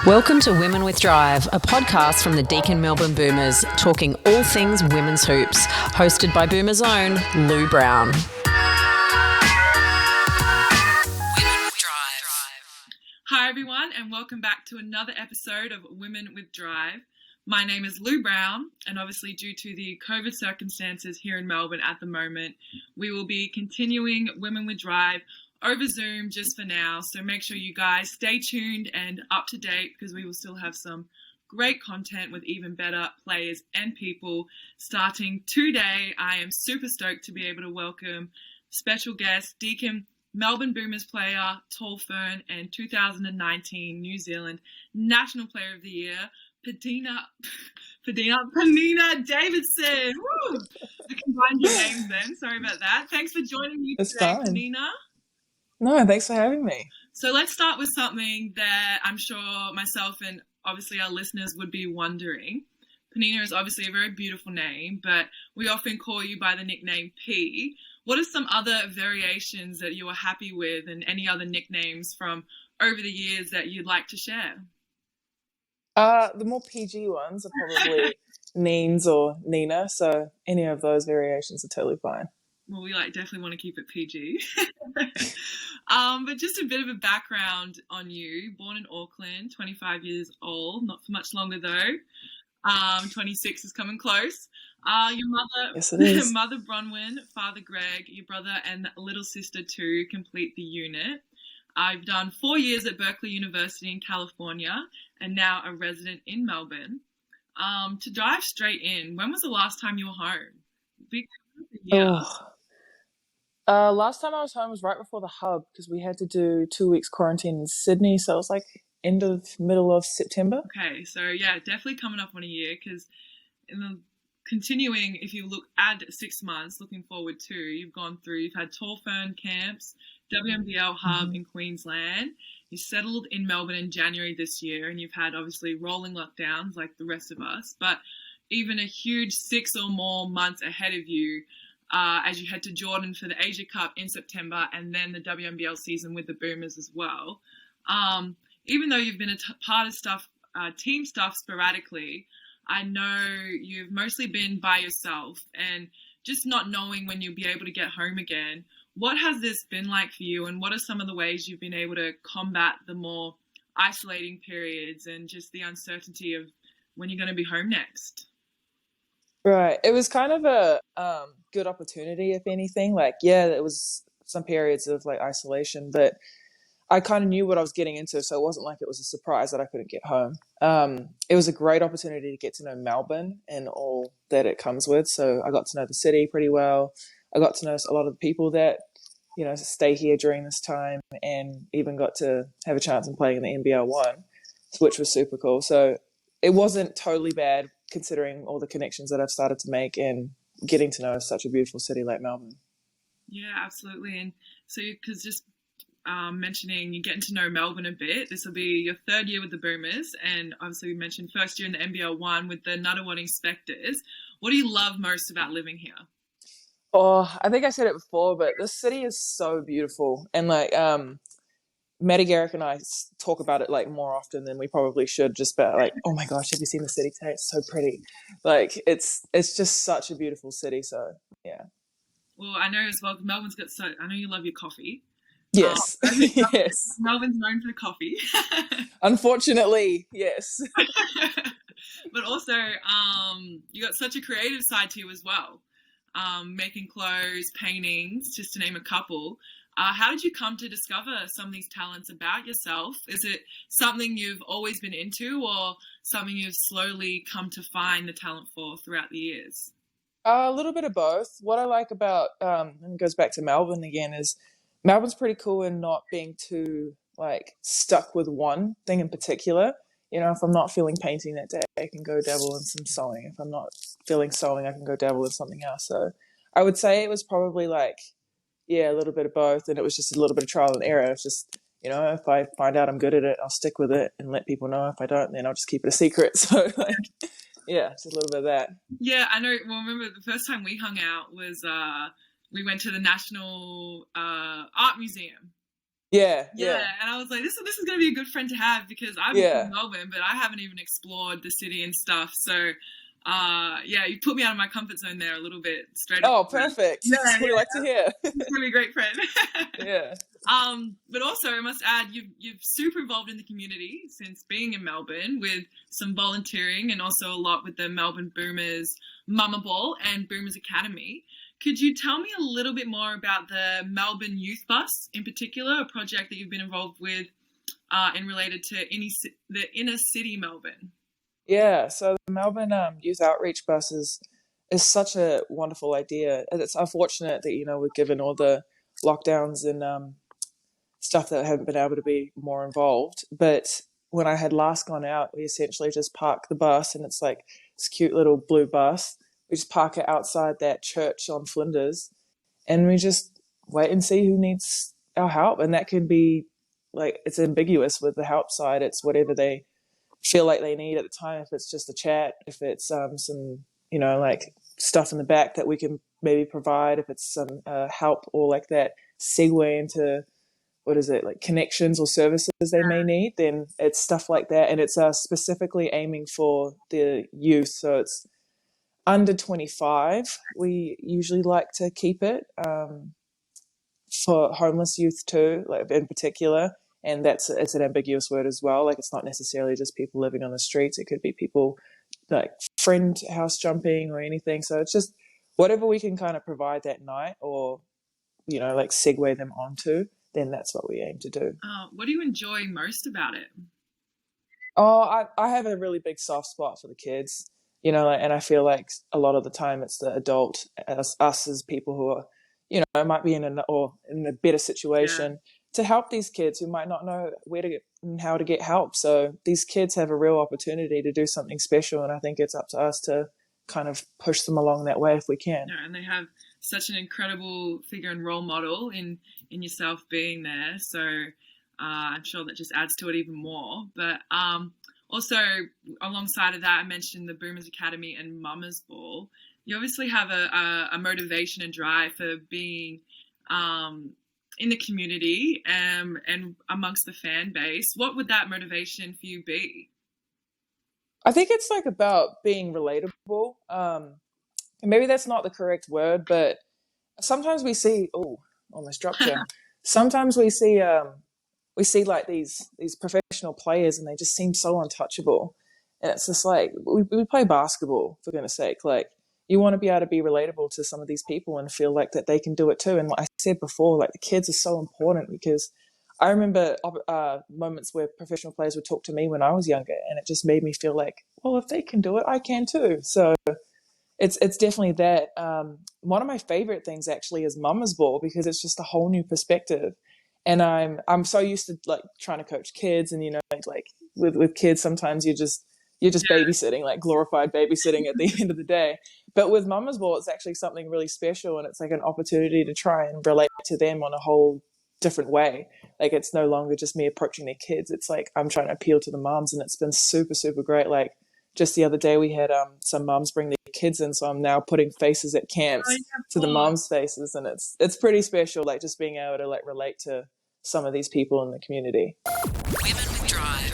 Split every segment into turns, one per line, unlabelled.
Welcome to Women with Drive, a podcast from the Deakin Melbourne Boomers, talking all things women's hoops, hosted by Boomers' own Lou Brown. Women with Drive.
Hi everyone, and welcome back to another episode of Women with Drive. My name is Lou Brown, and obviously due to the COVID circumstances here in Melbourne at the moment, we will be continuing Women with Drive over Zoom just for now. So make sure you guys stay tuned and up to date, because we will still have some great content with even better players and people starting today. I am super stoked to be able to welcome special guest, Deakin Melbourne Boomers player, Tall Fern, and 2019 New Zealand National Player of the Year, Penina Davidson. Woo! I combined your names then. Sorry about that. Thanks for joining me today, Penina.
No, thanks for having me.
So let's start with something that I'm sure myself and obviously our listeners would be wondering. Penina is obviously a very beautiful name, but we often call you by the nickname P. What are some other variations that you are happy with, and any other nicknames from over the years that you'd like to share?
The more PG ones are probably Neens or Nina, so any of those variations are totally fine.
Well, we definitely want to keep it PG. But just a bit of a background on you. Born in Auckland, 25 years old, not for much longer though. 26 is coming close. Your mother,
yes, it is.
Mother Bronwyn, father Greg, your brother and little sister too complete the unit. I've done 4 years at Berkeley University in California and now a resident in Melbourne. To dive straight in, when was the last time you were home?
Last time I was home was right before the hub, because we had to do 2 weeks quarantine in Sydney, so it was like middle of September.
Okay, so yeah, definitely coming up on a year, because in the continuing, if you add 6 months, looking forward to, you've had Tall Fern camps, WNBL hub in Queensland. You settled in Melbourne in January this year, and you've had obviously rolling lockdowns like the rest of us, but even a huge 6 or more months ahead of you as you head to Jordan for the Asia Cup in September, and then the WNBL season with the Boomers as well. Even though you've been a part of team stuff sporadically, I know you've mostly been by yourself, and just not knowing when you'll be able to get home again. What has this been like for you, and what are some of the ways you've been able to combat the more isolating periods and just the uncertainty of when you're going to be home next?
Right. It was kind of a good opportunity, if anything. It was some periods of isolation, but I kind of knew what I was getting into, so it wasn't like it was a surprise that I couldn't get home. It was a great opportunity to get to know Melbourne and all that it comes with. So I got to know the city pretty well. I got to know a lot of the people that, stay here during this time, and even got to have a chance in playing in the NBL 1, which was super cool. So it wasn't totally bad, considering all the connections that I've started to make and getting to know such a beautiful city like Melbourne.
Yeah, absolutely. And so mentioning you're getting to know Melbourne a bit, this will be your 3rd year with the Boomers, and obviously we mentioned first year in the NBL 1 with the Nunawading Spectres. What do you love most about living here?
Oh, I think I said it before, but this city is so beautiful. And Maddie Garrick and I talk about it more often than we probably should, just about oh my gosh, have you seen the city today? It's so pretty. It's just such a beautiful city. So yeah.
Well, I know as well, Melbourne's I know you love your coffee.
Yes. Yes.
Melbourne's known for coffee.
Unfortunately, yes.
But also, you got such a creative side to you as well. Making clothes, paintings, just to name a couple. How did you come to discover some of these talents about yourself? Is it something you've always been into, or something you've slowly come to find the talent for throughout the years?
A little bit of both. What I like about, and it goes back to Melbourne again, is Melbourne's pretty cool in not being too stuck with one thing in particular. If I'm not feeling painting that day, I can go dabble in some sewing. If I'm not feeling sewing, I can go dabble in something else. So I would say it was probably a little bit of both, and it was just a little bit of trial and error. It's just, if I find out I'm good at it, I'll stick with it and let people know. If I don't, then I'll just keep it a secret. So yeah, just a little bit of that.
Yeah, I know. Well, remember the first time we hung out was we went to the National Art Museum.
Yeah,
Yeah,
yeah,
and I was like, this is going to be a good friend to have because I'm
yeah.
from Melbourne, but I haven't even explored the city and stuff. So, yeah, you put me out of my comfort zone there a little bit straight off
Oh,
the bat.
perfect.
Yeah,
That's what we
yeah,
like to hear.
it's going to be a great friend.
Yeah.
But also, I must add, you've super involved in the community since being in Melbourne with some volunteering and also a lot with the Melbourne Boomers Mama Ball and Boomers Academy. Could you tell me a little bit more about the Melbourne Youth Bus in particular, a project that you've been involved with and related to the inner city Melbourne?
Yeah, so the Melbourne Youth Outreach Bus is such a wonderful idea. And it's unfortunate that, we're given all the lockdowns and stuff that haven't been able to be more involved. But when I had last gone out, we essentially just park the bus, and it's like this cute little blue bus. We just park it outside that church on Flinders, and we just wait and see who needs our help. And that can be like, it's ambiguous with the help side. It's whatever they feel like they need at the time. If it's just a chat, if it's some, like stuff in the back that we can maybe provide, if it's some help or like that segue into, what is it, like connections or services they may need, then it's stuff like that. And it's specifically aiming for the youth. So it's under 25. We usually like to keep it for homeless youth too, like in particular. And it's an ambiguous word as well. Like, it's not necessarily just people living on the streets. It could be people like friend house jumping or anything. So it's just whatever we can kind of provide that night, or like segue them onto, then that's what we aim to do.
What do you enjoy most about it?
Oh, I have a really big soft spot for the kids, and I feel like a lot of the time it's the adult, us as people who are, might be in a better situation to help these kids who might not know where to get and how to get help. So these kids have a real opportunity to do something special, and I think it's up to us to kind of push them along that way if we can.
Yeah, and they have such an incredible figure and role model in yourself being there. So I'm sure that just adds to it even more. But also, alongside of that, I mentioned the Boomers Academy and Mama's Ball. You obviously have a motivation and drive for being in the community and amongst the fan base. What would that motivation for you be?
I think it's like about being relatable. And maybe that's not the correct word, but sometimes we see, almost dropped you. Sometimes we see like these professional players, and they just seem so untouchable. And it's just like, we play basketball, for goodness sake. Like, you want to be able to be relatable to some of these people and feel like that they can do it too. And like I said before, like, the kids are so important, because I remember moments where professional players would talk to me when I was younger, and it just made me feel like, well, if they can do it, I can too. So it's definitely that. One of my favorite things actually is Mama's Ball, because it's just a whole new perspective. And I'm so used to like trying to coach kids, and like with kids, sometimes you're just babysitting, like glorified babysitting at the end of the day. But with Mama's Ball, it's actually something really special, and it's like an opportunity to try and relate to them on a whole different way. Like, it's no longer just me approaching their kids. It's like I'm trying to appeal to the moms, and it's been super, super great. Like, just the other day we had some moms bring their kids in, so I'm now putting faces at camps to the moms' faces, and it's pretty special, like just being able to like relate to some of these people in the community.
Women with Drive.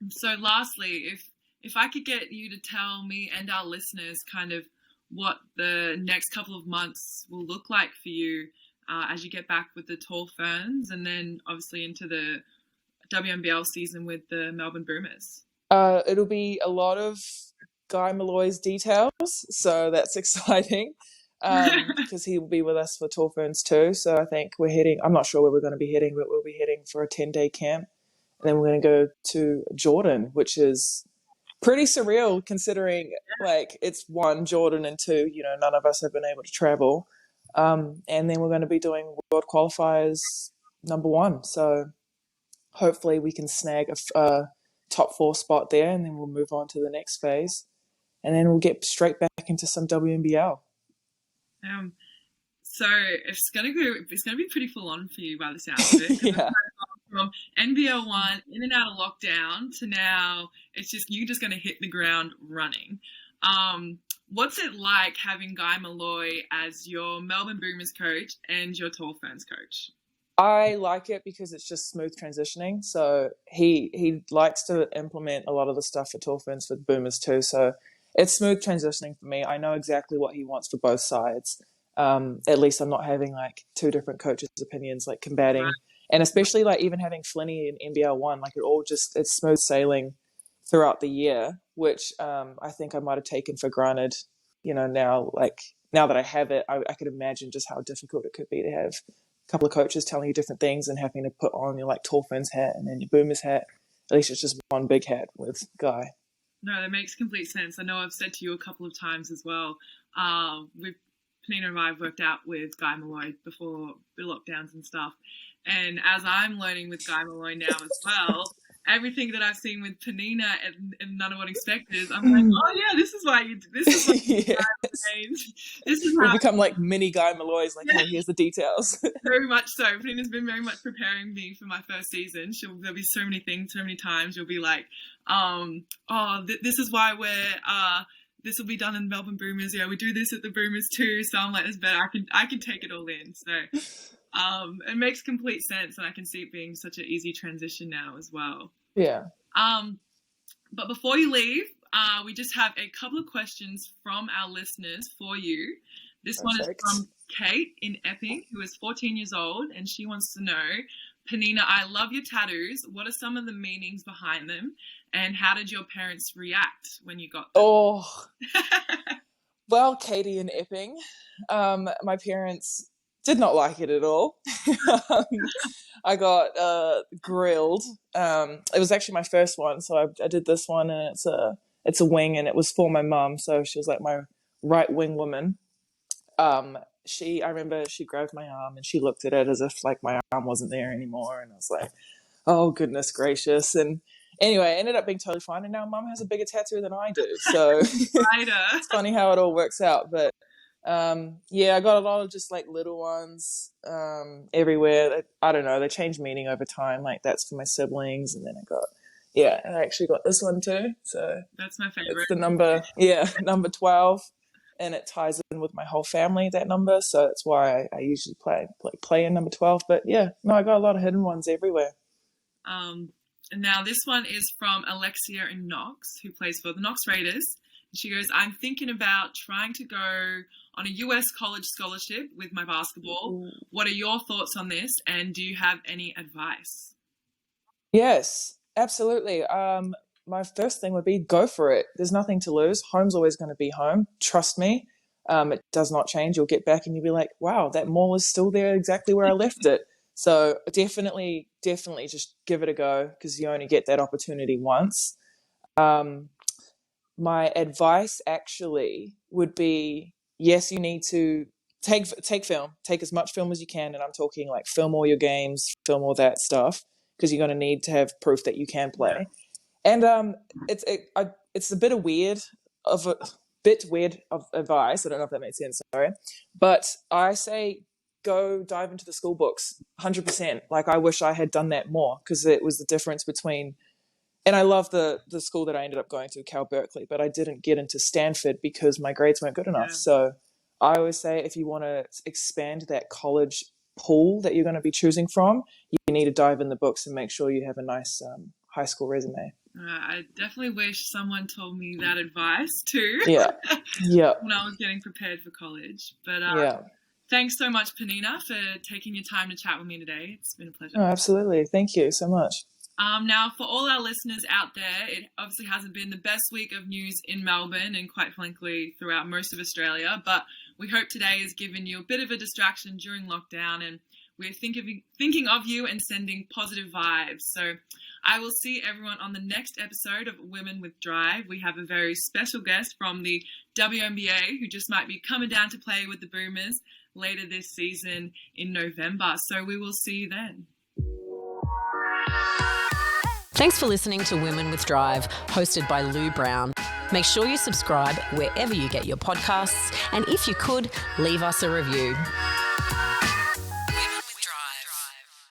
So lastly, if I could get you to tell me and our listeners kind of what the next couple of months will look like for you as you get back with the Tall Ferns, and then obviously into the WNBL season with the Melbourne Boomers.
It'll be a lot of Guy Malloy's details, so that's exciting, because he will be with us for Tall Ferns too. So I think I'm not sure where we're going to be heading, but we'll be heading for a 10-day camp. And then we're going to go to Jordan, which is pretty surreal considering like it's one, Jordan, and two, none of us have been able to travel. And then we're going to be doing World Qualifiers #1. So hopefully we can snag a top 4 spot there, and then we'll move on to the next phase. And then we'll get straight back into some WNBL.
So it's going to be pretty full on for you by the sounds of it.
Yeah.
From NBL 1 in and out of lockdown to now, it's just you're just going to hit the ground running. What's it like having Guy Malloy as your Melbourne Boomers coach and your Tall Ferns coach?
I like it because it's just smooth transitioning. So he likes to implement a lot of the stuff for Tall Ferns for the Boomers too. So it's smooth transitioning for me. I know exactly what he wants for both sides. At least I'm not having like two different coaches' opinions like combating. Right. And especially like even having Flinny in NBL 1, like it's smooth sailing throughout the year, which I think I might have taken for granted, now that I have it, I could imagine just how difficult it could be to have a couple of coaches telling you different things and having to put on your like Tall Ferns hat and then your Boomers hat. At least it's just one big hat with Guy.
No, that makes complete sense. I know I've said to you a couple of times as well. Penina and I have worked out with Guy Malloy before the lockdowns and stuff. And as I'm learning with Guy Malloy now as well, everything that I've seen with Penina and None of What Expected, I'm like, oh yeah, this is why this is what this is how
we become like mini Guy Malloys, like, hey, here's the details.
Very much so. Penina's been very much preparing me for my first season. There'll be so many things, so many times you'll be like, this is why this will be done in Melbourne Boomers. Yeah, we do this at the Boomers too. So I'm like, it's better. I can take it all in. So it makes complete sense, and I can see it being such an easy transition now as well.
Yeah.
But before you leave, we just have a couple of questions from our listeners for you. This Perfect. One is from Kate in Epping, who is 14 years old, and she wants to know, Penina, I love your tattoos. What are some of the meanings behind them? And how did your parents react when you got them?
Oh, well, Katie in Epping, my parents did not like it at all. I got grilled. It was actually my first one, so I did this one, and it's a wing, and it was for my mum, so she was like my right wing woman. I remember she grabbed my arm and she looked at it as if like my arm wasn't there anymore, and I was like, oh goodness gracious. And anyway, it ended up being totally fine, and now Mum has a bigger tattoo than I do, so it's funny how it all works out. But I got a lot of just like little ones everywhere. I don't know, they change meaning over time. Like that's for my siblings, and then I actually got this one too. So
that's my favorite.
It's the number 12. And it ties in with my whole family, that number. So that's why I usually play in number 12. But I got a lot of hidden ones everywhere.
And now this one is from Alexia in Knox, who plays for the Knox Raiders. And she goes, I'm thinking about trying to go on a US college scholarship with my basketball. Ooh. What are your thoughts on this? And do you have any advice?
Yes, absolutely. My first thing would be go for it. There's nothing to lose. Home's always going to be home. Trust me. It does not change. You'll get back and you'll be like, wow, that mall is still there exactly where I left it. So definitely just give it a go, because you only get that opportunity once. My advice actually would be, yes, you need to take film. Take as much film as you can. And I'm talking like film all your games, film all that stuff, because you're going to need to have proof that you can play. Yeah. And it's a bit weird of advice. I don't know if that makes sense. Sorry, but I say go dive into the school books 100%. Like I wish I had done that more, because it was the difference between. And I love the school that I ended up going to, Cal Berkeley, but I didn't get into Stanford because my grades weren't good enough. Yeah. So I always say, if you want to expand that college pool that you're going to be choosing from, you need to dive in the books and make sure you have a nice high school resume.
I definitely wish someone told me that advice too.
Yeah.
When I was getting prepared for college. But thanks so much, Penina, for taking your time to chat with me today. It's been a pleasure.
Oh, absolutely. Thank you so much.
Now, for all our listeners out there, it obviously hasn't been the best week of news in Melbourne and quite frankly throughout most of Australia, but we hope today has given you a bit of a distraction during lockdown, and we're thinking of you and sending positive vibes. So I will see everyone on the next episode of Women with Drive. We have a very special guest from the WNBA who just might be coming down to play with the Boomers later this season in November. So we will see you then.
Thanks for listening to Women with Drive, hosted by Lou Brown. Make sure you subscribe wherever you get your podcasts, and if you could, leave us a review.